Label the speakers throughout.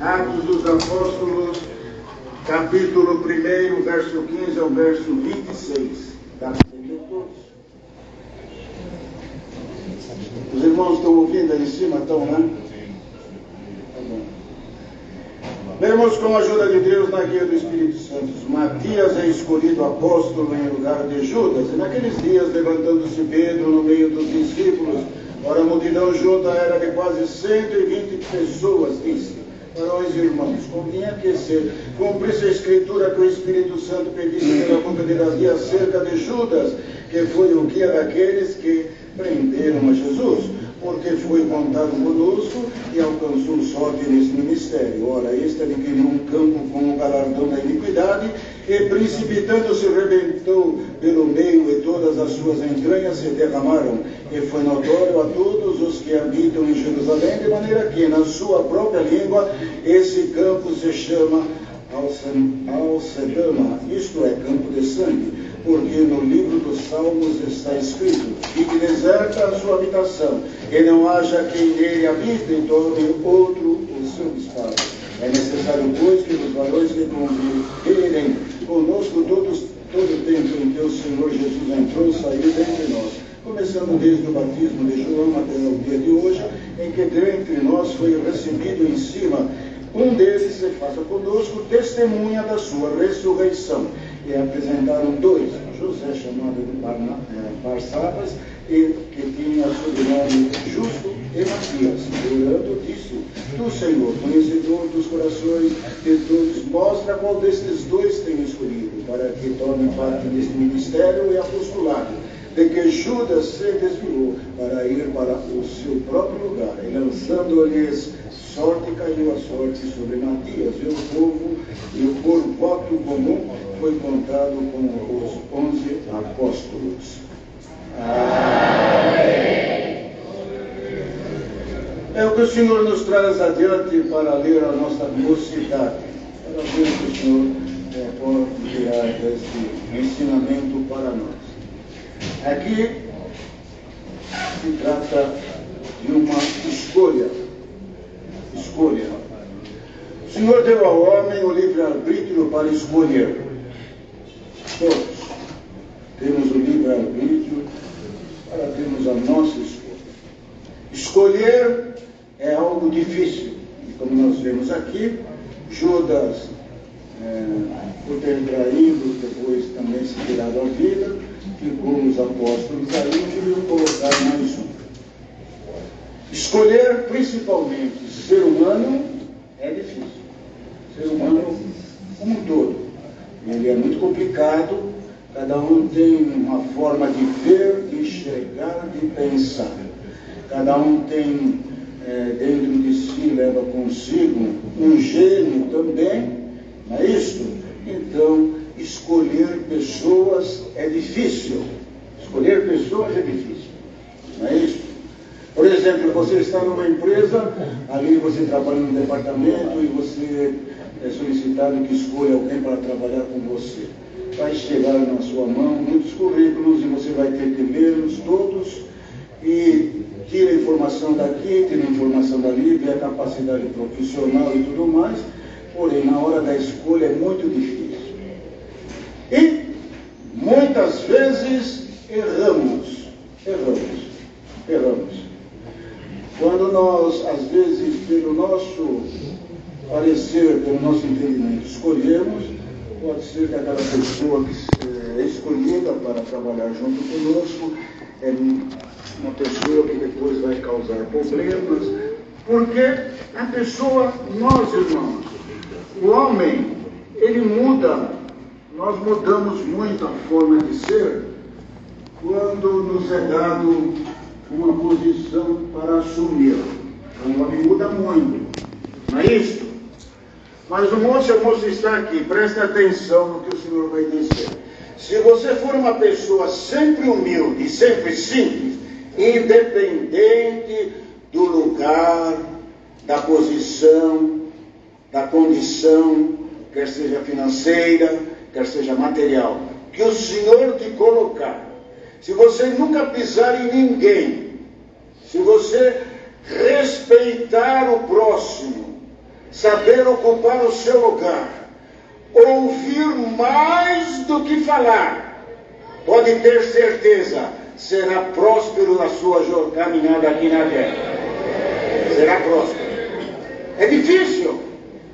Speaker 1: Atos dos Apóstolos, capítulo 1, verso 15 ao verso 26. Dá para entender todos? Os irmãos estão ouvindo aí em cima? Estão, né? Tá bom. Vemos com a ajuda de Deus na guia do Espírito Santo. Matias é escolhido apóstolo em lugar de Judas. E naqueles dias, levantando-se Pedro no meio dos discípulos, ora a multidão junta era de quase 120 pessoas, disse: varões e irmãos, convinha que se cumprisse a escritura que o Espírito Santo pedisse pela boca de Davi acerca de Judas, que foi o guia daqueles que prenderam a Jesus, porque foi contado conosco e alcançou sorte nesse ministério. Ora, este adquiriu um campo com o galardão da iniquidade, e precipitando-se rebentou pelo meio, e todas as suas entranhas se derramaram, e foi notório a todos os que habitam em Jerusalém, de maneira que, na sua própria língua, esse campo se chama Alcedama, isto é, campo de sangue, porque no livro dos Salmos está escrito: fique deserta a sua habitação, e não haja quem nele habite, e torne outro o seu espaço. É necessário, pois, que os varões que conviverem conosco todo o tempo em que o Senhor Jesus entrou, saiu dentre nós, começando desde o batismo de João até o dia de hoje, em que dentre nós foi recebido em cima um deles, se faça conosco testemunha da sua ressurreição. E apresentaram dois: José, chamado de Barsabas, e que tinha sobrenome Justo, e Matias. Orando, disse: tu, Senhor, conhecedor dos corações de todos, mostra qual destes dois tem escolhido, para que torne parte deste ministério e apostolado, de que Judas se desviou para ir para o seu próprio lugar, e lançando-lhes sorte, caiu a sorte sobre Matias, e por voto comum foi contado com os 11 apóstolos. Amém. É o que o Senhor nos traz adiante para ler a nossa mocidade, para ver o que o Senhor pode tirar desse ensinamento para nós. Aqui se trata de uma escolha. O Senhor deu ao homem o livre-arbítrio para escolher. Todos temos o livre-arbítrio para termos a nossa escolha. Escolher é algo difícil. E como nós vemos aqui, Judas, por ter traído, depois também se tirado a vida, ficou os apóstolos aí e queriam colocar mais um. Escolher, principalmente, ser humano, é difícil. Ser humano como um todo. Ele é muito complicado, cada um tem uma forma de ver, de enxergar, de pensar. Cada um tem, dentro de si, leva consigo um gênio também, não é isso? Então, escolher pessoas é difícil. Escolher pessoas é difícil, não é isso? Por exemplo, você está numa empresa, ali você trabalha no departamento e você é solicitado que escolha alguém para trabalhar com você. Vai chegar na sua mão muitos currículos e você vai ter que lê-los todos e tira informação daqui, tira informação dali, vê a capacidade profissional e tudo mais, porém na hora da escolha é muito difícil. E muitas vezes erramos. Quando nós, às vezes, pelo nosso parecer, pelo nosso entendimento, escolhemos, pode ser que aquela pessoa que é escolhida para trabalhar junto conosco é uma pessoa que depois vai causar problemas, porque a pessoa, nós irmãos, o homem, ele muda, nós mudamos muito a forma de ser quando nos é dado uma posição para assumir. O homem muda muito, não é isso? Mas o moço está aqui, preste atenção no que o Senhor vai dizer. Se você for uma pessoa sempre humilde, sempre simples, independente do lugar, da posição, da condição, quer seja financeira, quer seja material, que o Senhor te colocar, se você nunca pisar em ninguém, se você respeitar o próximo, saber ocupar o seu lugar, ouvir mais do que falar, pode ter certeza, será próspero na sua caminhada aqui na terra. Será próspero. É difícil.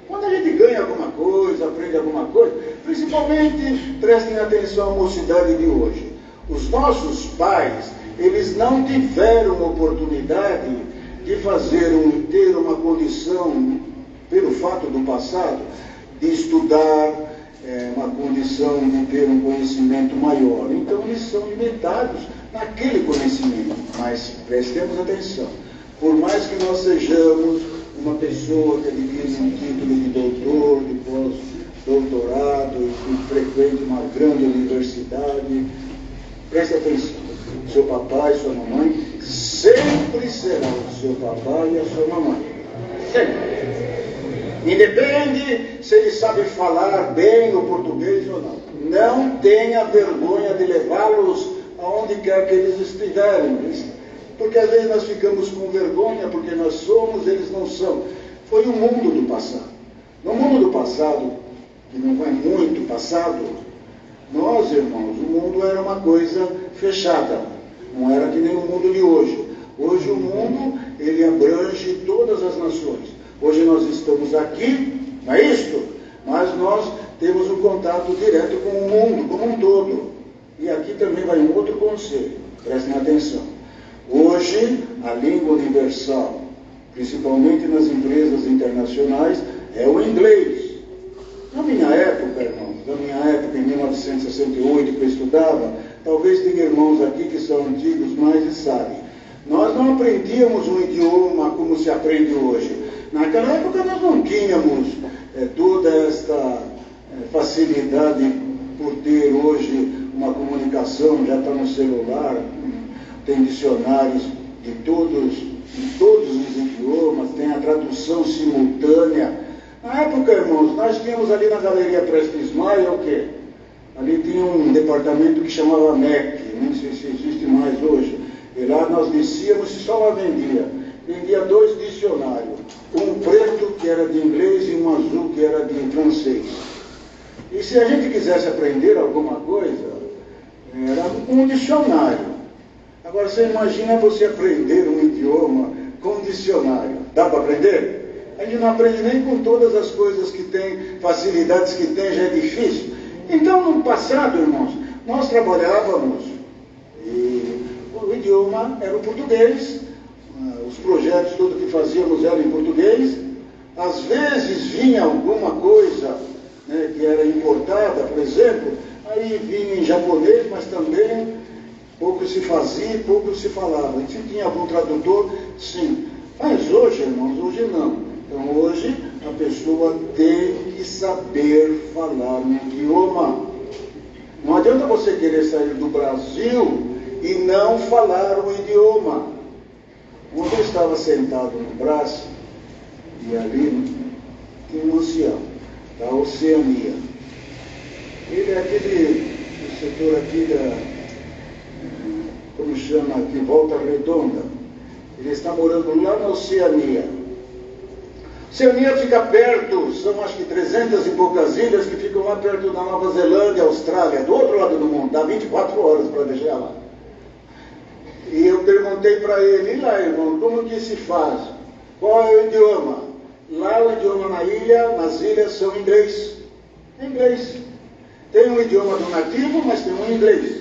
Speaker 1: Quando a gente ganha alguma coisa, aprende alguma coisa, principalmente, prestem atenção à mocidade de hoje. Os nossos pais, eles não tiveram oportunidade de ter uma condição, pelo fato do passado, de estudar, uma condição de ter um conhecimento maior. Então, eles são limitados naquele conhecimento. Mas prestemos atenção. Por mais que nós sejamos uma pessoa que adquire um título de doutor, de pós-doutorado, que frequente uma grande universidade, preste atenção. Seu papai e sua mamãe sempre serão o seu papai e a sua mamãe. Sempre. Independe se ele sabe falar bem o português ou não. Não tenha vergonha de levá-los aonde quer que eles estiverem. Porque às vezes nós ficamos com vergonha porque nós somos, eles não são. Foi o mundo do passado. No mundo do passado, que não é muito passado, nós, irmãos, o mundo era uma coisa fechada. Não era que nem o mundo de hoje. Hoje o mundo, ele abrange todas as nações. Hoje nós estamos aqui, não é isto? Mas nós temos um contato direto com o mundo como um todo. E aqui também vai um outro conselho. Prestem atenção. Hoje, a língua universal, principalmente nas empresas internacionais, é o inglês. Na minha época, irmãos, em 1968, que eu estudava, talvez tenha irmãos aqui que são antigos mais e sabem. Nós não aprendíamos um idioma como se aprende hoje. Naquela época nós não tínhamos toda esta facilidade por ter hoje uma comunicação, já está no celular, tem dicionários de todos os idiomas, tem a tradução simultânea. Na época, irmãos, nós tínhamos ali na Galeria Prestes Maia o quê? Ali tinha um departamento que chamava MEC, não sei se existe mais hoje. E lá nós descíamos e só lá vendia 2 dicionários. Um preto que era de inglês e um azul que era de francês. E se a gente quisesse aprender alguma coisa, era um dicionário. Agora você imagina você aprender um idioma com dicionário. Dá para aprender? A gente não aprende nem com todas as coisas que tem, facilidades que tem, já é difícil. Então, no passado, irmãos, nós trabalhávamos e o idioma era o português, os projetos, tudo que fazíamos era em português. Às vezes vinha alguma coisa, né, que era importada, por exemplo, aí vinha em japonês, mas também pouco se fazia, pouco se falava. E se tinha algum tradutor, sim. Mas hoje, irmãos, hoje não. Então hoje a pessoa tem que saber falar um idioma. Não adianta você querer sair do Brasil e não falar o idioma. Quando eu estava sentado no braço, e ali tinha um ancião da Oceania. Ele é aquele do setor aqui como chama aqui, Volta Redonda. Ele está morando lá na Oceania. Oceania fica perto, são acho que 300 e poucas ilhas que ficam lá perto da Nova Zelândia, Austrália, do outro lado do mundo, dá 24 horas para deixar lá. E eu perguntei para ele, e lá, irmão, como que se faz? Qual é o idioma? Lá o idioma na ilha, nas ilhas, são inglês. Inglês. Tem um idioma do nativo, mas tem um inglês.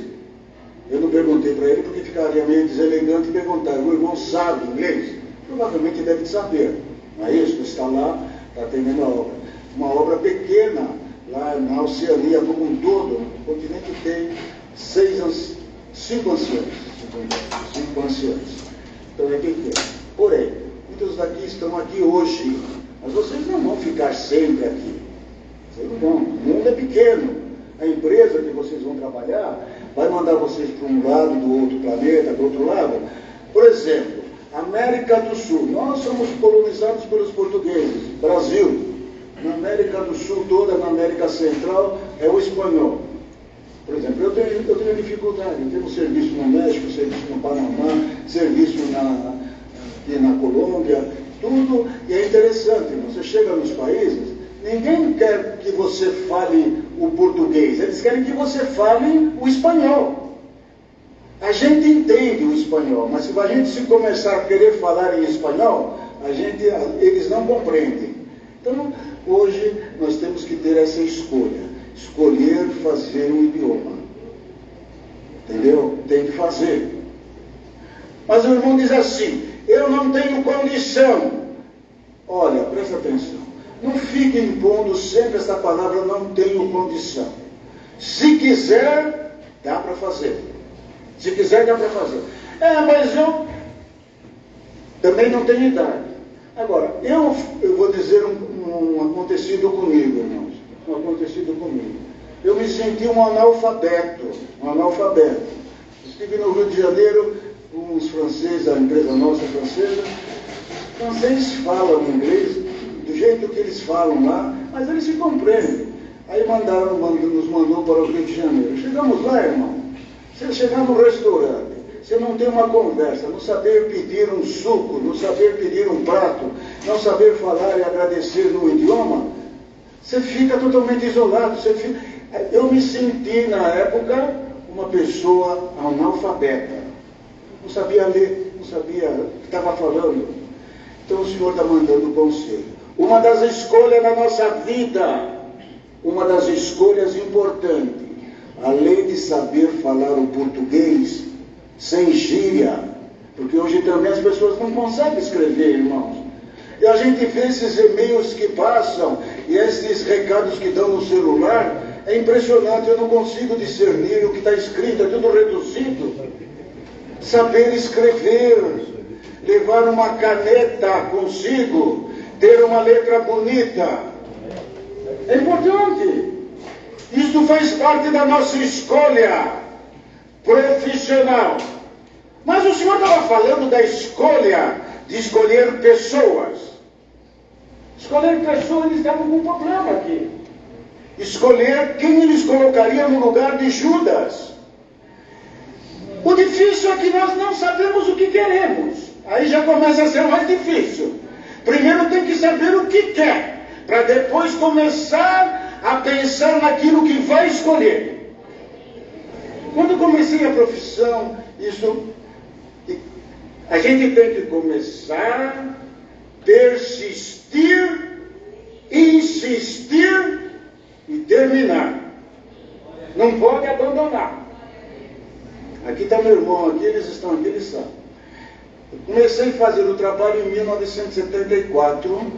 Speaker 1: Eu não perguntei para ele porque ficaria meio deselegante perguntar. O irmão sabe inglês? Provavelmente deve saber. Não é isso? Está lá, está atendendo a obra. Uma obra pequena, lá na Oceania como um todo, o continente tem 5 anciãos. 5 anciãos. Então é pequeno. Porém, muitos daqui estão aqui hoje, mas vocês não vão ficar sempre aqui. Vocês não vão. O mundo é pequeno. A empresa que vocês vão trabalhar vai mandar vocês para um lado do outro planeta, do outro lado. Por exemplo, América do Sul. Nós somos colonizados pelos portugueses. Brasil. Na América do Sul toda, na América Central, é o espanhol. Por exemplo, eu tenho dificuldade. Eu tenho serviço no México, serviço no Panamá, serviço aqui na Colômbia. tudo, e é interessante, você chega nos países, ninguém quer que você fale o português, eles querem que você fale o espanhol. A gente entende o espanhol, mas se a gente se começar a querer falar em espanhol, eles não compreendem. Então, hoje, nós temos que ter essa escolher fazer o idioma. Entendeu? Tem que fazer. Mas o irmão diz assim, eu não tenho condição. Olha, presta atenção. Não fique impondo sempre essa palavra, não tenho condição. Se quiser, dá para fazer. Se quiser, dá para fazer. Mas eu também não tenho idade. Agora, eu vou dizer um acontecido comigo, irmãos. Um acontecido comigo. Eu me senti um analfabeto. Estive no Rio de Janeiro com os franceses, a empresa nossa francesa. Os franceses falam inglês do jeito que eles falam lá, mas eles se compreendem. Aí nos mandou para o Rio de Janeiro. Chegamos lá, irmão. Você chegar no restaurante, você não tem uma conversa, não saber pedir um suco, não saber pedir um prato, não saber falar e agradecer no idioma, você fica totalmente isolado. Eu me senti, na época, uma pessoa analfabeta. Não sabia ler, não sabia o que estava falando. Então o Senhor está mandando conselho. Uma das escolhas da nossa vida, uma das escolhas importantes, além de saber falar o português sem gíria, porque hoje também as pessoas não conseguem escrever, irmãos. E a gente vê esses e-mails que passam e esses recados que dão no celular, é impressionante, eu não consigo discernir o que está escrito, é tudo reduzido. Saber escrever, levar uma caneta consigo, ter uma letra bonita, é importante. Isso faz parte da nossa escolha profissional. Mas o Senhor estava falando da escolha, de escolher pessoas. Escolher pessoas, eles estavam com um problema aqui. Escolher quem eles colocariam no lugar de Judas. O difícil é que nós não sabemos o que queremos. Aí já começa a ser mais difícil. Primeiro tem que saber o que quer, para depois começar a pensar naquilo que vai escolher. Quando eu comecei a profissão, a gente tem que começar, persistir, insistir e terminar. Não pode abandonar. Aqui está meu irmão, aqui eles estão aqui, eles sabem. Eu comecei a fazer o trabalho em 1974.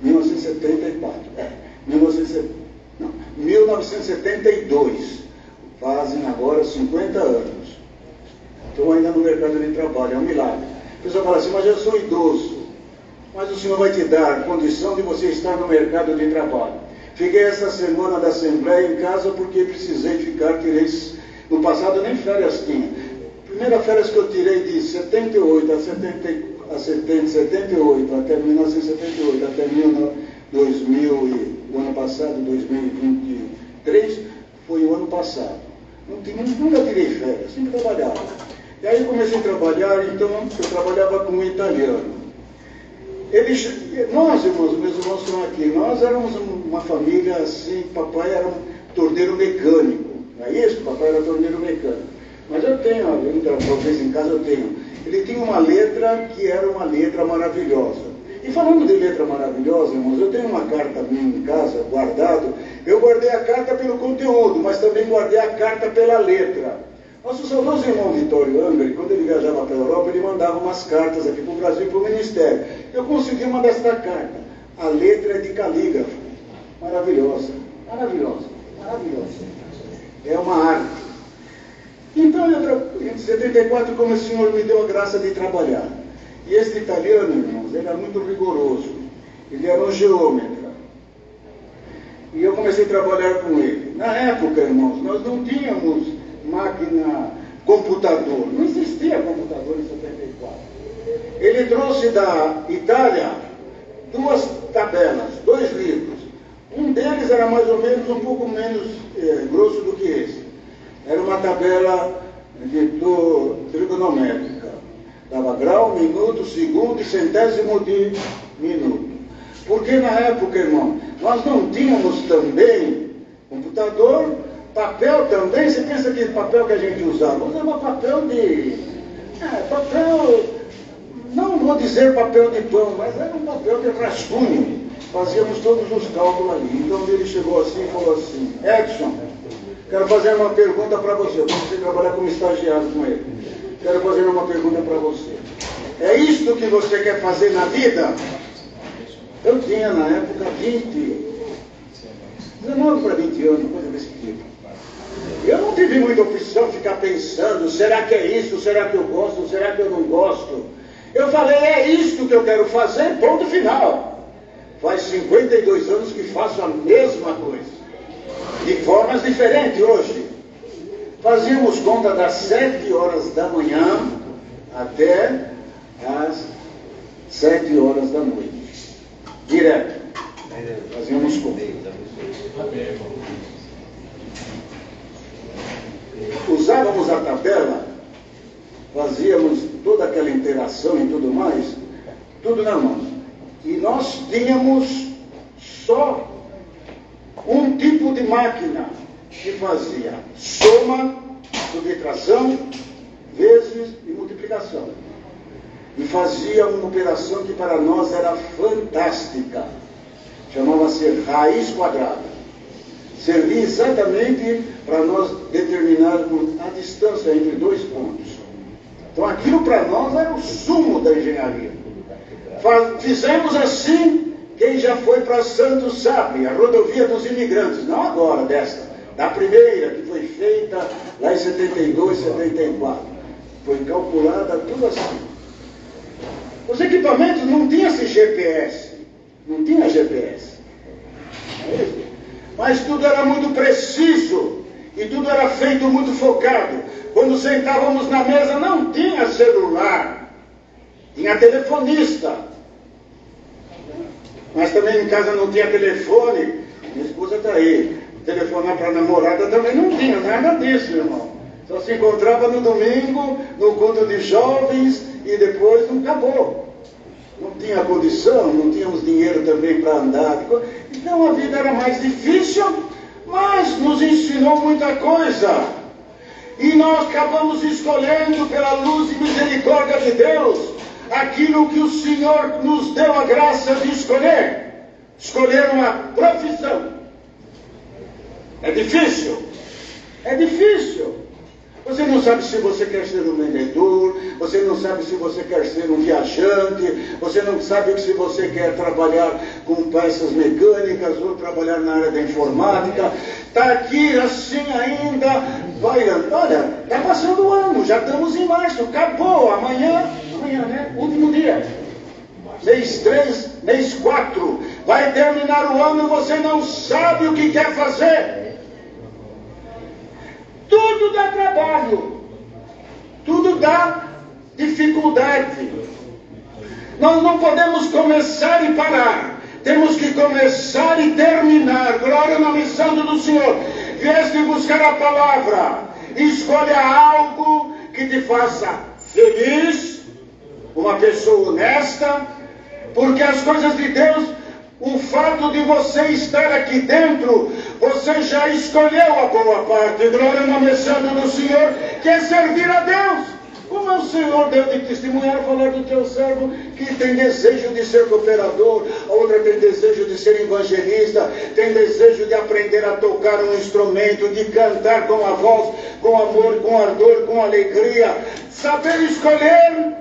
Speaker 1: 1972. Fazem agora 50 anos. Estou ainda no mercado de trabalho, é um milagre. A pessoa fala assim, mas eu sou idoso. Mas o Senhor vai te dar a condição de você estar no mercado de trabalho. Fiquei essa semana da Assembleia em casa porque precisei ficar, no passado nem férias tinha. Primeira férias que eu tirei de 78 a 78, até 1978, até 2000, o ano passado, 2023, foi o ano passado. Nunca tirei férias, sempre trabalhava. E aí comecei a trabalhar, então eu trabalhava com um italiano. Nós, irmãos, meus irmãos estão aqui, nós éramos uma família assim, papai era um torneiro mecânico. Não é isso? Papai era torneiro mecânico. Mas eu tenho, talvez em casa eu tenho. Ele tinha uma letra que era uma letra maravilhosa. E falando de letra maravilhosa, irmãos, eu tenho uma carta minha em casa, guardado. Eu guardei a carta pelo conteúdo, mas também guardei a carta pela letra. Nosso saudoso irmão Vitório Angri, quando ele viajava para a Europa, ele mandava umas cartas aqui para o Brasil e para o Ministério. Eu consegui uma desta carta. A letra é de calígrafo. Maravilhosa, maravilhosa, maravilhosa. É uma arte. Então, em 74, como o Senhor me deu a graça de trabalhar. E este italiano, irmãos, ele era muito rigoroso. Ele era um geômetra. E eu comecei a trabalhar com ele. Na época, irmãos, nós não tínhamos máquina, computador. Não existia computador em 74. Ele trouxe da Itália 2 tabelas, 2 livros. Um deles era mais ou menos um pouco menos grosso do que esse. Era uma tabela trigonométrica. Dava grau, minuto, segundo e centésimo de minuto. Porque na época, irmão, nós não tínhamos também computador, papel também. Você pensa que papel que a gente usava? Usava papel de... papel, não vou dizer papel de pão, mas era um papel de rascunho. Fazíamos todos os cálculos ali. Então ele chegou assim e falou assim: Edson, quero fazer uma pergunta para você. Eu comecei a trabalhar como estagiário com ele. Quero fazer uma pergunta para você. É isto que você quer fazer na vida? Eu tinha na época 19 para 20 anos, coisa desse tipo. Eu não tive muita opção de ficar pensando: será que é isso? Será que eu gosto? Será que eu não gosto? Eu falei: é isto que eu quero fazer, ponto final. Faz 52 anos que faço a mesma coisa, de formas diferentes hoje. Fazíamos conta das 7 horas da manhã até as 7 horas da noite. Direto. Fazíamos conta. Usávamos a tabela, fazíamos toda aquela interação e tudo mais, tudo na mão. E nós tínhamos só um tipo de máquina que fazia soma, subtração, vezes e multiplicação. E fazia uma operação que para nós era fantástica. Chamava-se raiz quadrada. Servia exatamente para nós determinarmos a distância entre dois pontos. Então aquilo para nós era o sumo da engenharia. Fizemos assim, quem já foi para Santos sabe, a rodovia dos imigrantes, não agora desta, da primeira que foi feita lá em 72, 74. Foi calculada tudo assim. Os equipamentos não tinham esse GPS, não tinha GPS. Mas tudo era muito preciso e tudo era feito muito focado. Quando sentávamos na mesa não tinha celular, tinha telefonista. Mas também em casa não tinha telefone. Minha esposa está aí. Telefonar para a namorada também não tinha nada disso, irmão. Só se encontrava no domingo, no culto de jovens e depois não acabou. Não tinha condição, não tínhamos dinheiro também para andar. Então a vida era mais difícil, mas nos ensinou muita coisa. E nós acabamos escolhendo pela luz e misericórdia de Deus aquilo que o Senhor nos deu a graça de escolher. Escolher uma profissão. É difícil. É difícil. Você não sabe se você quer ser um vendedor, você não sabe se você quer ser um viajante, você não sabe se você quer trabalhar com peças mecânicas ou trabalhar na área da informática. Está aqui assim ainda, olha, está passando o ano, já estamos em março, acabou, amanhã, né? Último dia. Mês 3, mês 4, vai terminar o ano e você não sabe o que quer fazer. Tudo dá trabalho, tudo dá dificuldade. Nós não podemos começar e parar, temos que começar e terminar. Glória na missão do Senhor. Vieste buscar a palavra, escolha algo que te faça feliz, uma pessoa honesta, porque as coisas de Deus, o fato de você estar aqui dentro, você já escolheu a boa parte. Glória na missão do Senhor, que é servir a Deus. Como é o Senhor deu de testemunhar, falar do teu servo que tem desejo de ser cooperador, a outra tem desejo de ser evangelista, tem desejo de aprender a tocar um instrumento, de cantar com a voz, com amor, com ardor, com alegria. Saber escolher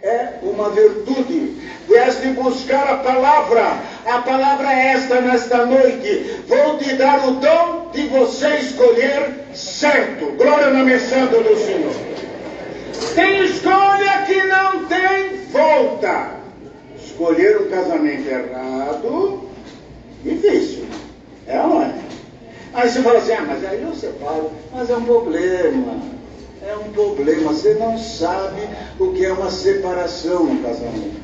Speaker 1: é uma virtude. Vieste buscar a palavra é esta nesta noite. Vou te dar o dom de você escolher certo. Glória na missão do Senhor. Tem escolha que não tem volta. Escolher um casamento errado, difícil. É ou não é? Aí você fala assim: mas aí eu separo. Mas é um problema. É um problema. Você não sabe o que é uma separação no casamento.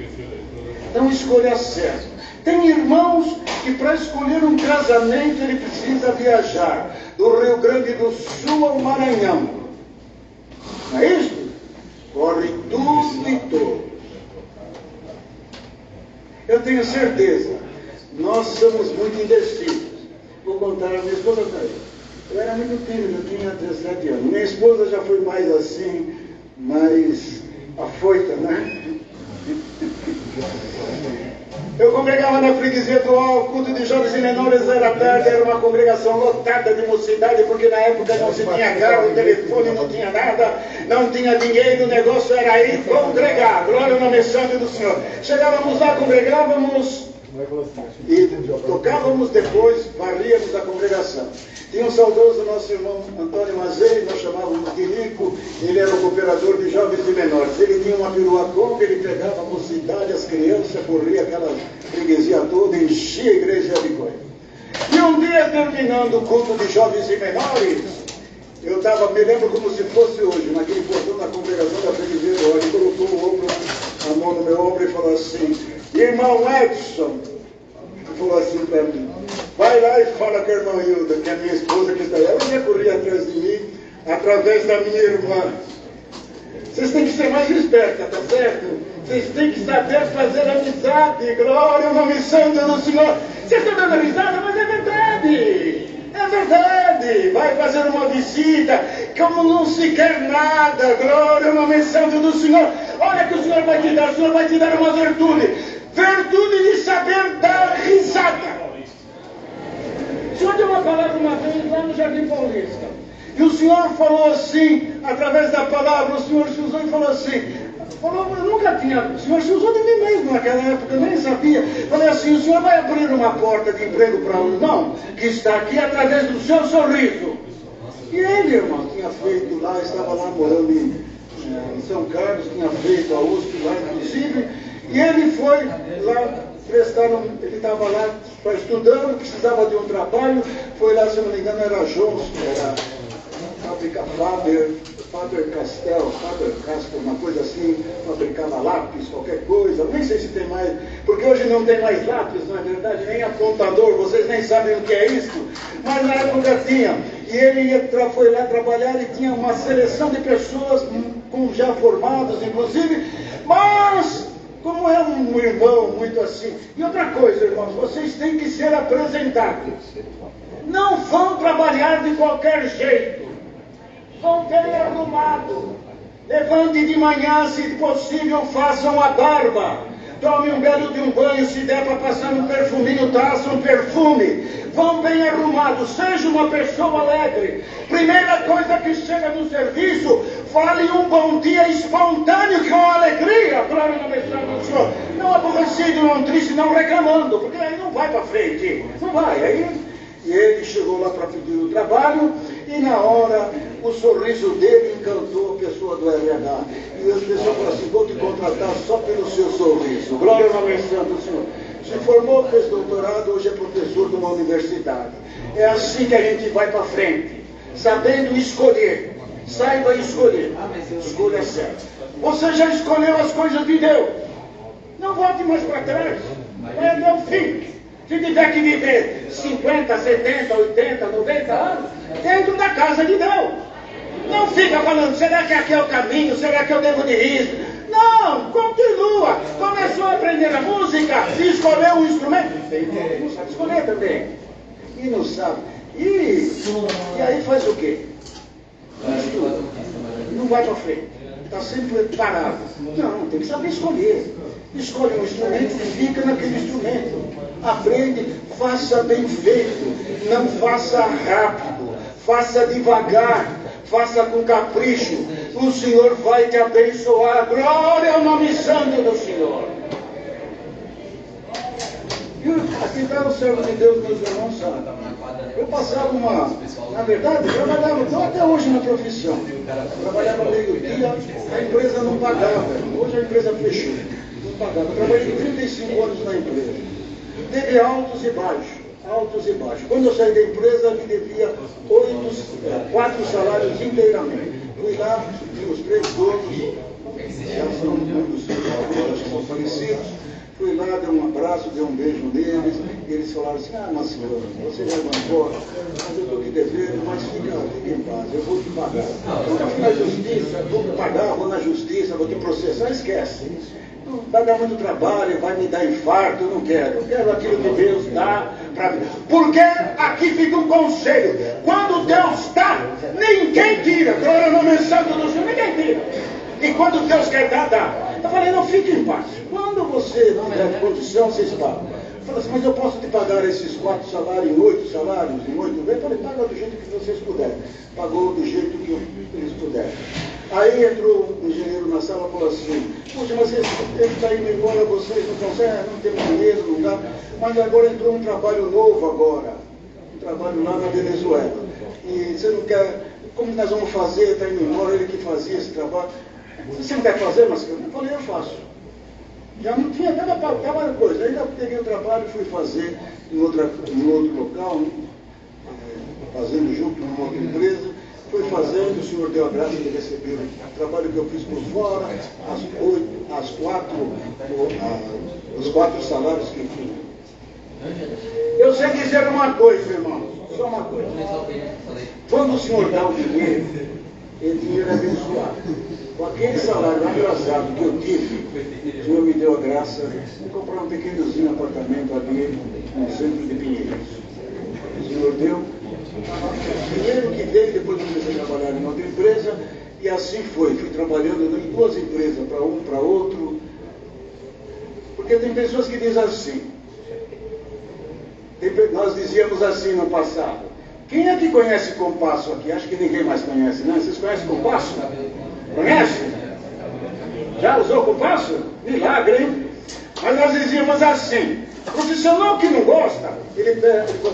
Speaker 1: Então escolha certo. Tem irmãos que para escolher um casamento ele precisa viajar do Rio Grande do Sul ao Maranhão. Não é isso? corre tudo e todos. Eu tenho certeza, nós somos muito indecisos. Vou contar a minha esposa para ele. Eu era muito tímido, eu tinha 17 anos. Minha esposa já foi mais assim, mais afoita, né? Eu congregava na freguesia atual, o culto de jovens e menores era tarde, era uma congregação lotada de mocidade, porque na época não se tinha carro, telefone, não tinha nada, não tinha dinheiro, o negócio era ir congregar. Glória ao nome santo do Senhor. Chegávamos lá, congregávamos e tocávamos depois, varríamos a congregação. Tinha um saudoso nosso irmão Antônio Mazei, nós chamávamos de Nico, ele era o cooperador de jovens e menores. Ele tinha uma perua Kombi, ele pegava a mocidade, as crianças, corria aquela freguesia toda, enchia a igreja de coisa. E um dia, terminando o culto de jovens e menores, eu me lembro como se fosse hoje, naquele portão da congregação da freguesia do Ele colocou a mão no meu ombro e falou assim: irmão Edson, falou assim para mim, vai lá e fala com a irmã Hilda, que é a minha esposa que está aí. Ela ia correr atrás de mim, através da minha irmã. Vocês têm que ser mais espertos, tá certo? Vocês têm que saber fazer amizade. Glória ao nome santo do Senhor. Vocês estão dando risada, mas é verdade. É verdade. Vai fazer uma visita, como não se quer nada. Glória ao nome santo do Senhor. Olha que o Senhor vai te dar. O Senhor vai te dar uma virtude. Virtude de saber dar risada. O Senhor deu uma palavra uma vez lá no Jardim Paulista. E o Senhor falou assim, através da palavra, o Senhor se usou e falou assim, eu nunca tinha, o Senhor se usou de mim mesmo naquela época, eu nem sabia. Falei assim, o Senhor vai abrir uma porta de emprego para um irmão que está aqui através do seu sorriso. E ele, irmão, tinha feito lá, estava lá morando em São Carlos, tinha feito a USP lá, inclusive, e ele foi lá ele estava lá estudando, precisava de um trabalho, foi lá, se não me engano, era Johnson, era fábrica Faber-Castell, uma coisa assim, fabricava lápis, qualquer coisa, nem sei se tem mais, porque hoje não tem mais lápis, não é verdade, nem apontador, vocês nem sabem o que é isso, mas na época tinha, e ele foi lá trabalhar e tinha uma seleção de pessoas já formadas, inclusive, mas como é um irmão muito assim. E outra coisa, irmãos, vocês têm que ser apresentados. Não vão trabalhar de qualquer jeito. Vão bem arrumados. Levante de manhã, se possível, façam a barba. Tome um belo de um banho, se der para passar um perfuminho, traça um perfume. Vão bem arrumados, seja uma pessoa alegre. Primeira coisa que chega no serviço, fale um bom dia espontâneo com alegria. Glória ao nome do Senhor. Não aborrecido, não triste, não reclamando, porque aí não vai para frente. Não vai, aí... E ele chegou lá para pedir o trabalho e na hora o sorriso dele encantou a pessoa do RH. E a pessoa falou assim, vou te contratar só pelo seu sorriso. Glória ao nome santo do Senhor. Se formou, fez doutorado, hoje é professor de uma universidade. É assim que a gente vai para frente, sabendo escolher. Saiba escolher. Escolha certa. Você já escolheu as coisas de Deus. Não volte mais para trás. Vai até o fim. Se tiver que viver 50, 70, 80, 90 anos, dentro da casa de Deus. Não fica falando, será que aqui é o caminho? Será que eu devo de isso? Não, continua. Começou a aprender a música e escolheu um instrumento. Tem gente não sabe escolher também. E não sabe. E aí faz o quê? Não vai para frente. Está sempre parado. Não, tem que saber escolher. Escolhe um instrumento e fica naquele instrumento. Aprende, faça bem feito, não faça rápido, faça devagar, faça com capricho. O Senhor vai te abençoar. Glória ao nome santo do Senhor. E aqui está o servo de Deus, meus irmãos, sabe? Eu passava na verdade, eu trabalhava, estou até hoje na profissão. Trabalhava meio-dia, a empresa não pagava. Hoje a empresa fechou. Não pagava. Eu trabalhei 35 anos na empresa. Teve altos e baixos. Quando eu saí da empresa, me devia 4 salários inteiramente. Fui lá, vi os 3 donos, já são alguns que são falecidos. Fui lá, dei um abraço, dei um beijo neles, e eles falaram assim, mas senhor, você levantou, mas eu estou te devendo, mas fica em paz, eu vou te pagar. Eu fui na justiça, vou te pagar, vou na justiça, vou te processar, esquece. Vai dar muito trabalho, vai me dar infarto, eu não quero. Eu quero aquilo que Deus dá para mim. Porque aqui fica um conselho. Quando Deus dá, ninguém tira. Glória no nome santo do Senhor, ninguém tira. E quando Deus quer dar, dá. Eu falei, não, fique em paz. Quando você não tiver condição, vocês pagam. Eu falei assim, mas eu posso te pagar esses 4 salários em 8 salários, em 8 vezes? Eu falei, paga do jeito que vocês puderem. Pagou do jeito que eles puderem. Aí entrou um engenheiro na sala e falou assim, puxa, mas ele está indo embora, vocês não conseguem, não tem dinheiro, não dá. Mas agora entrou um trabalho novo agora, um trabalho lá na Venezuela. E você não quer, como nós vamos fazer, está indo embora, ele que fazia esse trabalho. Você não quer fazer, mas eu falei, eu faço. Já não tinha, estava coisa. Ainda peguei o trabalho e fui fazer em outro local, fazendo junto com uma outra empresa. Fui fazendo, o senhor deu a graça de receber o trabalho que eu fiz por fora, os 4 salários que tinha. Eu sei dizer uma coisa, irmão, só uma coisa. Quando o senhor dá o dinheiro é abençoado. Com aquele salário atrasado que eu tive, o senhor me deu a graça de comprar um pequenozinho apartamento ali no centro de Pinheiros. O senhor deu. Dinheiro que veio, depois eu comecei a trabalhar em outra empresa, e assim foi. Fui trabalhando em 2 empresas, para um, para outro. Porque tem pessoas que dizem assim, nós dizíamos assim no passado, quem é que conhece compasso aqui? Acho que ninguém mais conhece, né? Vocês conhecem compasso? Conhece? Já usou compasso? Milagre, hein? Mas nós dizíamos assim, profissional que não gosta,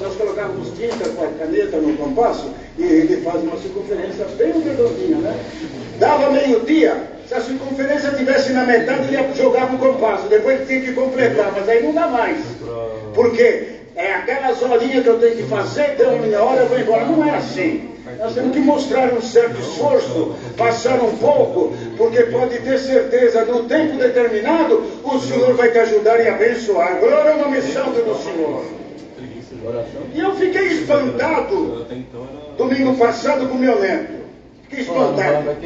Speaker 1: nós colocávamos tinta com a caneta no compasso e ele faz uma circunferência bem redondinha, né? Dava meio-dia, se a circunferência estivesse na metade, ele jogava o compasso, depois tinha que completar, mas aí não dá mais. Porque é aquelas horinhas que eu tenho que fazer, deu minha hora, eu vou embora. Não é assim. Nós temos que mostrar um certo esforço, passar um pouco, porque pode ter certeza, no tempo determinado, o Senhor vai te ajudar e abençoar. Glória ao nome santo do Senhor. E eu fiquei espantado, domingo passado, com meu neto. Fiquei espantado.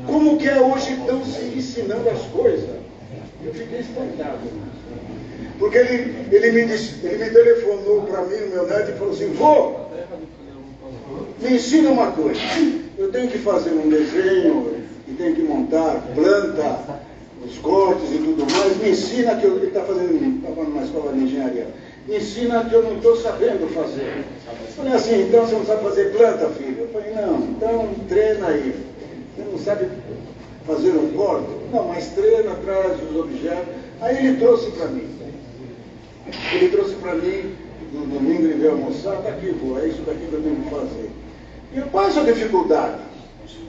Speaker 1: Como que é hoje estão se ensinando as coisas? Eu fiquei espantado. Porque ele me telefonou para mim, meu neto, e falou assim, vô, me ensina uma coisa. Eu tenho que fazer um desenho e tenho que montar planta, os cortes e tudo mais. Me ensina que ele está numa escola de engenharia. Me ensina que eu não estou sabendo fazer. Eu falei assim, então você não sabe fazer planta, filho? Eu falei, não, então treina aí. Você não sabe fazer um corte? Não, mas treina, traz os objetos. Aí ele trouxe para mim. No domingo ele veio almoçar, está aqui, vô, é isso daqui que eu tenho que fazer. E qual é a sua dificuldade?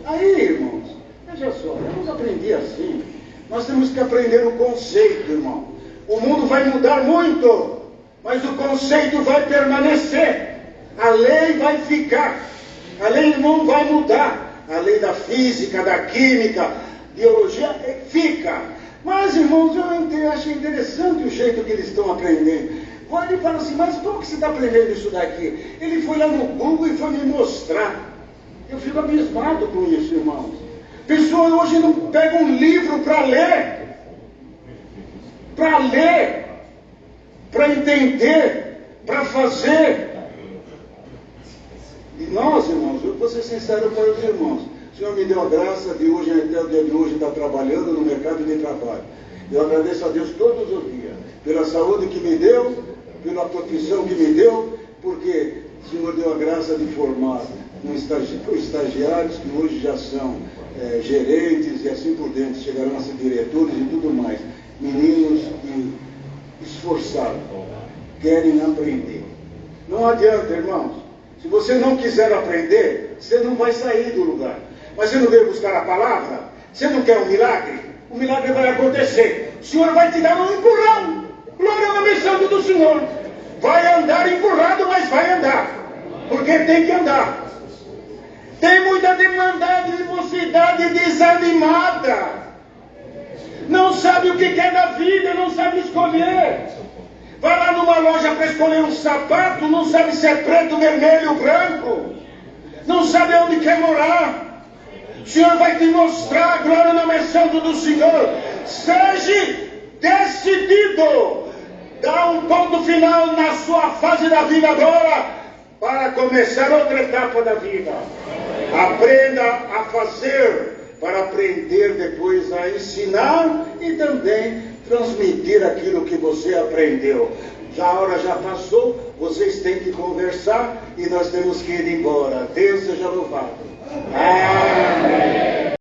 Speaker 1: Aí, irmãos, veja só, vamos aprender assim. Nós temos que aprender o conceito, irmão. O mundo vai mudar muito, mas o conceito vai permanecer. A lei vai ficar. A lei não vai mudar. A lei da física, da química, biologia, fica. Mas, irmãos, eu achei interessante o jeito que eles estão aprendendo. Ele fala assim, mas como que você está aprendendo isso daqui? Ele foi lá no Google e foi me mostrar. Eu fico abismado com isso, irmãos. Pessoas hoje não pegam um livro para ler, para entender, para fazer. E nós, irmãos, eu vou ser sincero para os irmãos. O Senhor me deu a graça de hoje, até o dia de hoje, estar trabalhando no mercado de trabalho. Eu agradeço a Deus todos os dias, pela saúde que me deu, pela profissão que me deu, porque o Senhor deu a graça de formar estagiários que hoje já são gerentes e assim por diante, chegaram a ser diretores e tudo mais. Meninos que esforçaram, querem aprender. Não adianta, irmãos. Se você não quiser aprender, você não vai sair do lugar. Mas você não veio buscar a palavra? Você não quer um milagre? O milagre vai acontecer. O Senhor vai te dar um empurrão. Glória ao nome santo do Senhor. Vai andar empurrado, mas vai andar. Porque tem que andar. Tem muita demandada de mocidade desanimada. Não sabe o que quer da vida, não sabe escolher. para escolher um sapato, não sabe se é preto, vermelho ou branco, não sabe onde quer morar. O Senhor vai te mostrar a glória na Santo do Senhor. Seja decidido. Dá um ponto final na sua fase da vida agora, para começar outra etapa da vida. Aprenda a fazer, para aprender depois a ensinar e também transmitir aquilo que você aprendeu. A hora já passou, vocês têm que conversar e nós temos que ir embora. Deus seja louvado. Amém.